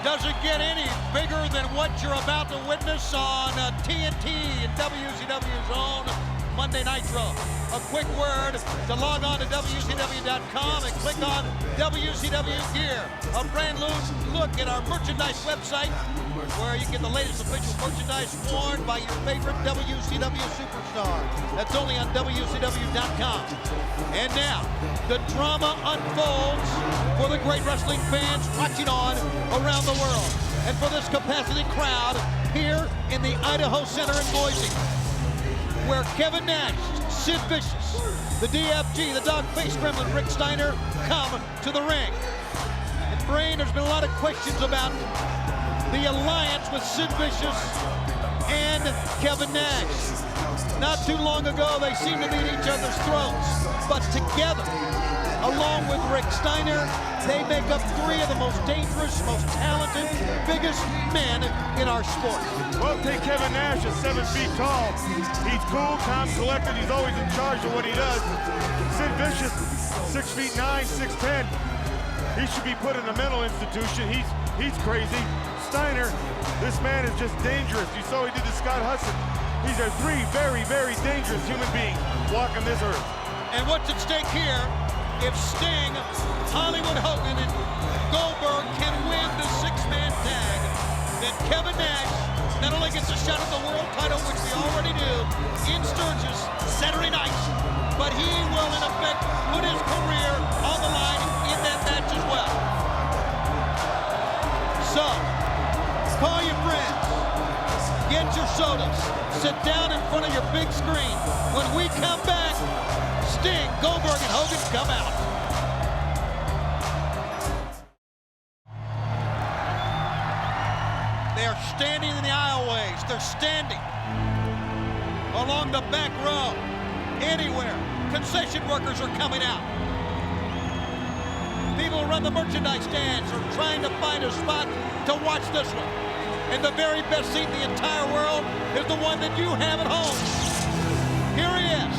doesn't get any bigger than what you're about to witness on TNT and WCW's own Monday Nitro. A quick word to log on to WCW.com and click on WCW Gear, a brand new look at our merchandise website where you get the latest official merchandise worn by your favorite WCW superstar. That's only on WCW.com. And now, the drama unfolds for the great wrestling fans watching on around the world. And for this capacity crowd here in the Idaho Center in Boise, where Kevin Nash, Sid Vicious, the DFG, the dog-faced gremlin Rick Steiner come to the ring. And Brain, there's been a lot of questions about the alliance with Sid Vicious and Kevin Nash. Not too long ago, they seemed to be at each other's throats, but together, along with Rick Steiner, they make up three of the most dangerous, most talented, biggest men in our sport. Well, take Kevin Nash at 7 feet tall. He's cool, calm, collected. He's always in charge of what he does. Sid Vicious, 6'9", 6'10". He should be put in a mental institution. He's crazy. Steiner, this man is just dangerous. You saw what he did to Scott Hudson. These are three very, very dangerous human beings walking this earth. And what's at stake here? If Sting, Hollywood Hogan, and Goldberg can win the six-man tag, then Kevin Nash not only gets a shot at the world title, which we already do, in Sturgis Saturday night, but he will, in effect, put his career on the line in that match as well. So, call your friends, get your sodas, sit down in front of your big screen. When we come back, Sting, Goldberg, and Hogan come out. They are standing in the aisleways. They're standing along the back row. Anywhere. Concession workers are coming out. People who run the merchandise stands are trying to find a spot to watch this one. And the very best seat in the entire world is the one that you have at home. Here he is.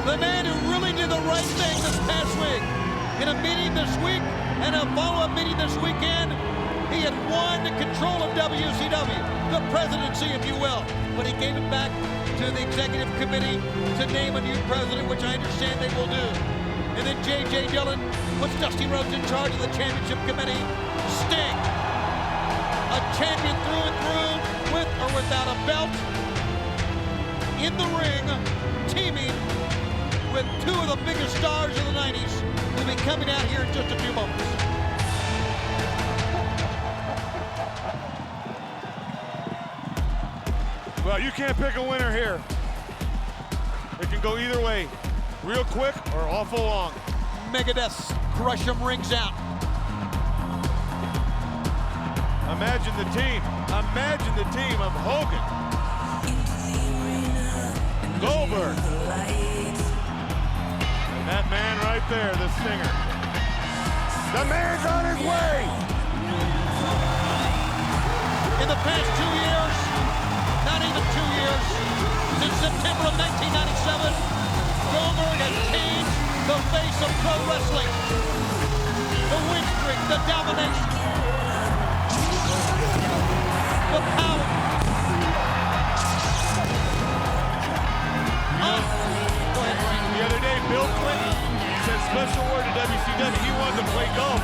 The man who really did the right thing this past week. In a meeting this week and a follow-up meeting this weekend, he had won control of WCW, the presidency, if you will. But he gave it back to the executive committee to name a new president, which I understand they will do. And then J.J. Dillon puts Dusty Rhodes in charge of the championship committee. Sting, a champion through and through, with or without a belt, in the ring, teaming with two of the biggest stars of the 90s, will be coming out here in just a few moments. Well, you can't pick a winner here. It can go either way, real quick or awful long. Megadeth's Crush 'em rings out. Imagine the team. Imagine the team of Hogan, Goldberg, and that man right there, the Stinger. The man's on his way. In the past 2 years, not even 2 years, since September of 1997, Goldberg has changed the face of pro wrestling. The win streak, the domination, the power. Go ahead, Brian. The other day, Bill Clinton said special word to WCW. He wanted to play golf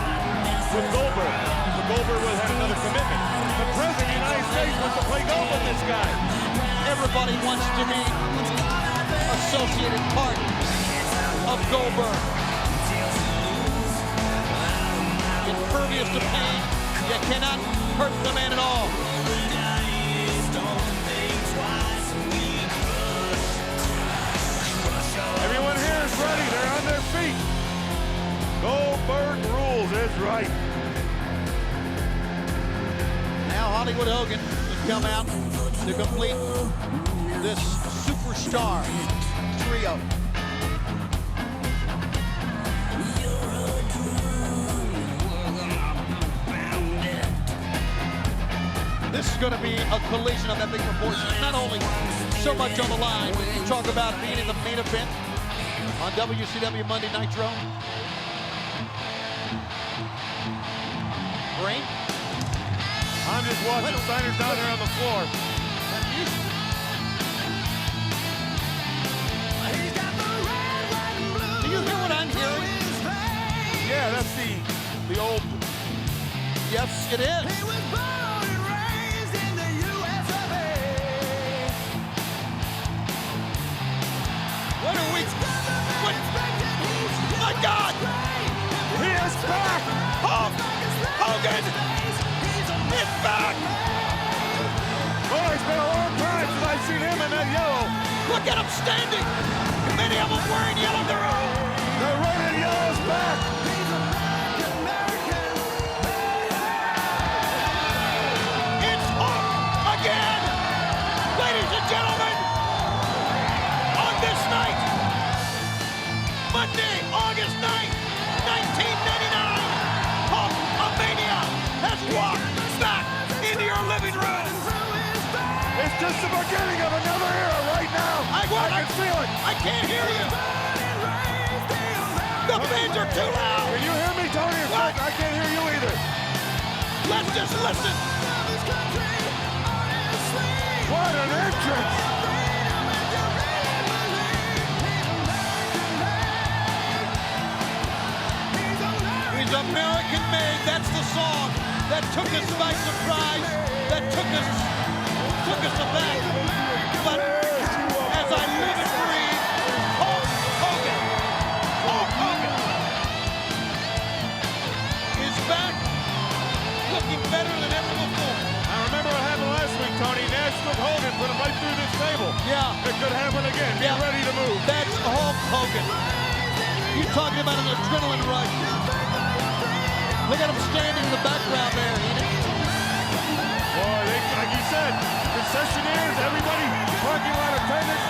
with Goldberg. So Goldberg would have had another commitment. The President of the United States wants to play golf with this guy. Everybody wants to be associated part of Goldberg. Impervious to pain, you cannot hurt the man at all. Everyone here is ready. They're on their feet. Goldberg rules is right. Now Hollywood Hogan has come out to complete this superstar trio. This is going to be a collision of epic proportions. Not only so much on the line, but you talk about being in the main event on WCW Monday Nitro. Brain? I'm just watching. Steiner's down there on the floor. That music. Do you hear what I'm hearing? Yeah, that's the old. Yes, it is. What are we? What? My God! He is back! Hulk Hogan is back! Oh, it's been a long time since I've seen him in that yellow. Look at him standing! Many of them wearing yellow. The red and yellow's back! It's Hulk again! Ladies and gentlemen, on this night, Monday, August 9th, 1999, Hulkamania has walked back into your living room. It's just the beginning of another era right now. I can feel it. I can't hear you. The fans are too loud. Can you hear me, Tony? What? I can't hear you either. Let's just listen. What an entrance. He's American made. That's the song that took us by surprise. That took us aback. But as I live and breathe, Hulk Hogan is back, looking better than ever before. I remember what happened last week, Tony. Nash took Hogan, put him right through this table. Yeah. It could happen again. Be ready to move. That's Hulk Hogan. You talking about an adrenaline rush. Look at him standing in the background there, Enid. Boy, like you said, concessionaires, everybody, parking lot attendants.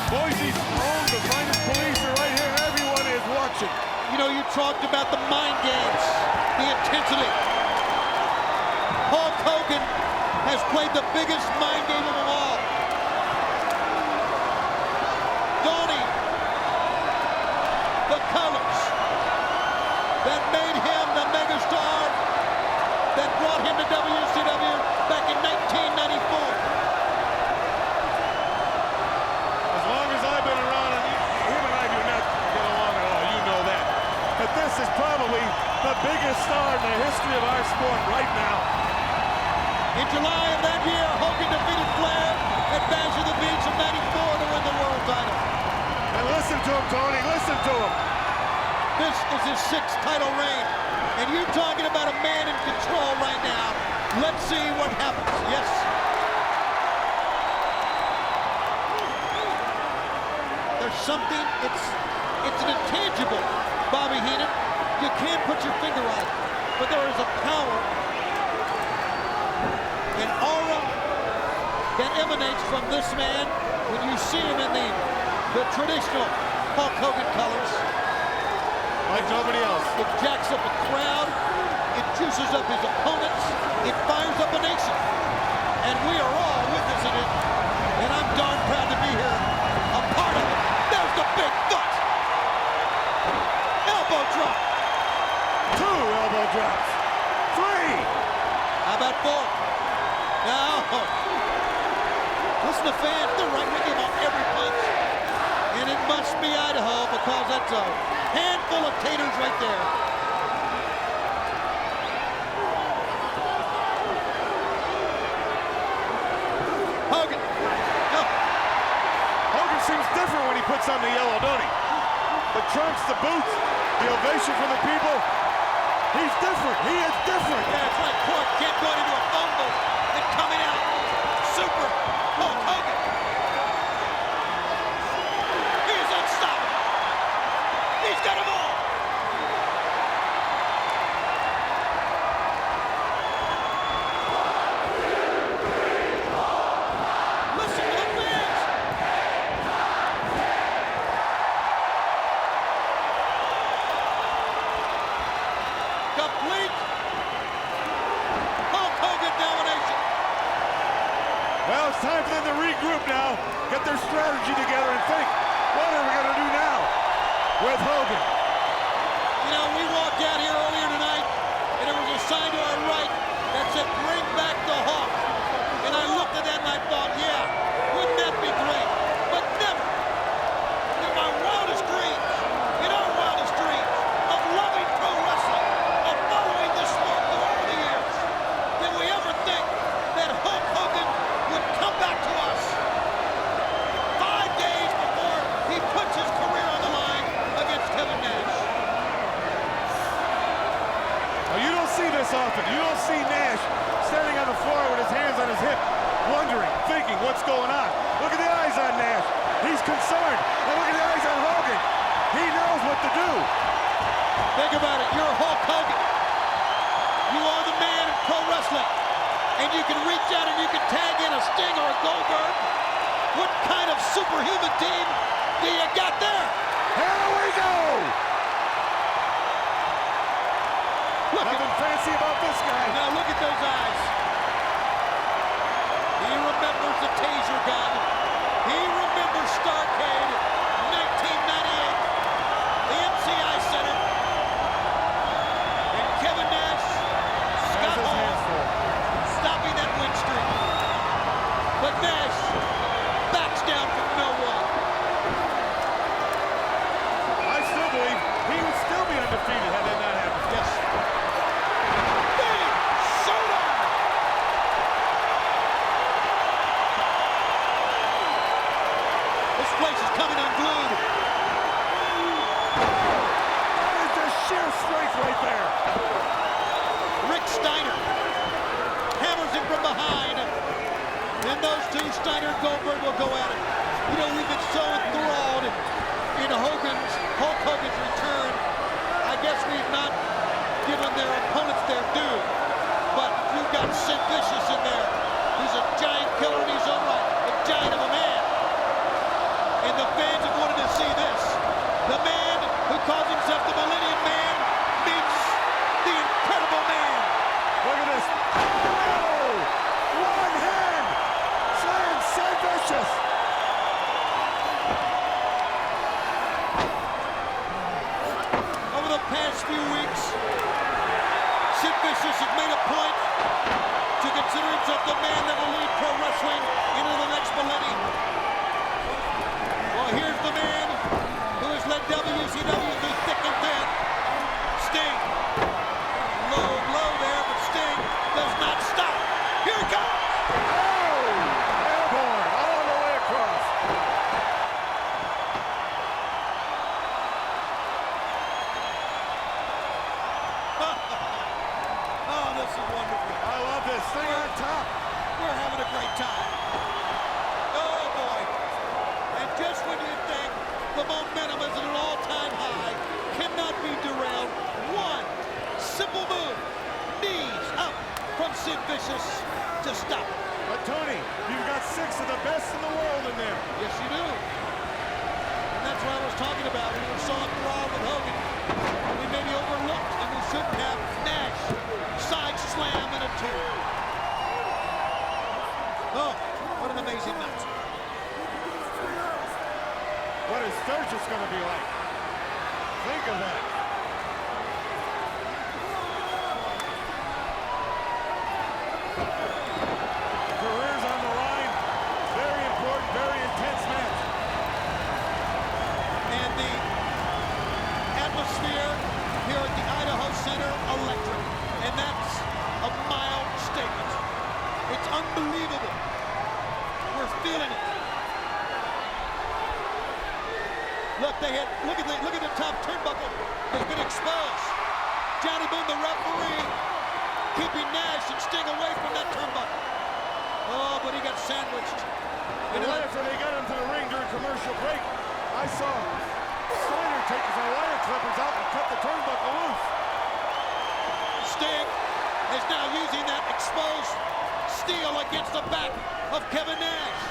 Boise's own, the finest police are right here. Everyone is watching. You know, you talked about the mind games, the intensity. Hulk Hogan has played the biggest mind game of them all. Donning the colors that made him the megastar that brought him to WCW back in 1994. As long as I've been around, and him and I do not get along at all. You know that. But this is probably the biggest star in the history of our sport right now. In July of that year, Hogan defeated Flair at Bash of the Beach in 94 to win the world title. And listen to him, Tony. Listen to him. This is his 6th title reign. And you're talking about a man in control right now. Let's see what happens. Yes. There's something, it's an intangible, Bobby Heenan. You can't put your finger on it. But there is a power, an aura that emanates from this man when you see him in the traditional Hulk Hogan colors. Like nobody else. It jacks up a crowd. It juices up his opponents. It fires up a nation. And we are all witnessing it. And I'm darn proud to be here, a part of it. There's the big foot. Elbow drop. 2 elbow drops. 3. How about 4? Now, listen to fans. They're right with him on every punch. And it must be Idaho because that's a handful of taters right there. Hogan. No. Hogan seems different when he puts on the yellow, don't he? The trunks, the boots, the ovation from the people. He's different. He is different. Yeah, it's like Clark Kent going into a phone booth and coming out. Super Hulk Hogan. He is unstoppable. He's got them all. Listen to the fans. Complete Hulk Hogan domination. Well, it's time for them to regroup now, get their strategy together and think, what are we going to do now with Hogan? You know, we walked out here earlier tonight, and there was a sign to our right that said see this often. You don't see Nash standing on the floor with his hands on his hip, wondering, thinking, what's going on? Look at the eyes on Nash. He's concerned. And look at the eyes on Hogan. He knows what to do. Think about it. You're Hulk Hogan. You are the man in pro wrestling. And you can reach out and you can tag in a Sting or a Goldberg. What kind of superhuman team do you got there? Here we go! Nothing fancy about this guy. Now look at those eyes. He remembers the taser gun. He remembers Starrcade, 1998, the MCI Center. And Kevin Nash, Scott Hall, stopping that win streak. But Nash backs down from no one. I still believe he would still be undefeated had that not happened. Yes. Big showdown. This place is coming unglued. That is just sheer strength right there. Rick Steiner hammers him from behind. And those two, Steiner and Goldberg, will go at it. You know, we've been so enthralled in Hulk Hogan's return. I guess we've not given their opponents their due. But you've got Sid Vicious in there. He's a giant killer in his own right, a giant of a man. And the fans have wanted to see this. The man who calls himself the Millennium Man meets the Incredible Man. Look at this. Oh! One hand! Slam Sid Vicious! Over the past few weeks, Sid Vicious has made a point to consider himself the man that will lead pro wrestling into the next millennium. Well, here's the man who has led WCW through thick and thin. Sting. Low blow there, but Sting does not stop. Here he comes. Oh! Airborne all the way across. Oh, this is wonderful. I love this. Sting on top. We're having a great time. Oh, boy. And just when you think the momentum is at an all-time high, cannot be derailed, one simple move, knees up from Sid Vicious to stop it. But Tony, you've got 6 of the best in the world in there. Yes, you do. And that's what I was talking about when we saw him brawl with Hogan. We maybe overlooked, and we shouldn't have. Nash, side slam and a 2. Oh, what an amazing night. What is Sturgis going to be like? Think of that. Careers on the line. Very important, very intense match. And the atmosphere here at the Idaho Center, electric. And that's a mild statement. It's unbelievable. We're feeling it. Look, look at the top turnbuckle has been exposed. Johnny Boone, the referee, keeping Nash and Sting away from that turnbuckle. Oh, but he got sandwiched. And after they got into the ring during commercial break, I saw Steiner take his wire clippers out and cut the turnbuckle loose. Sting is now using that exposed steel against the back of Kevin Nash.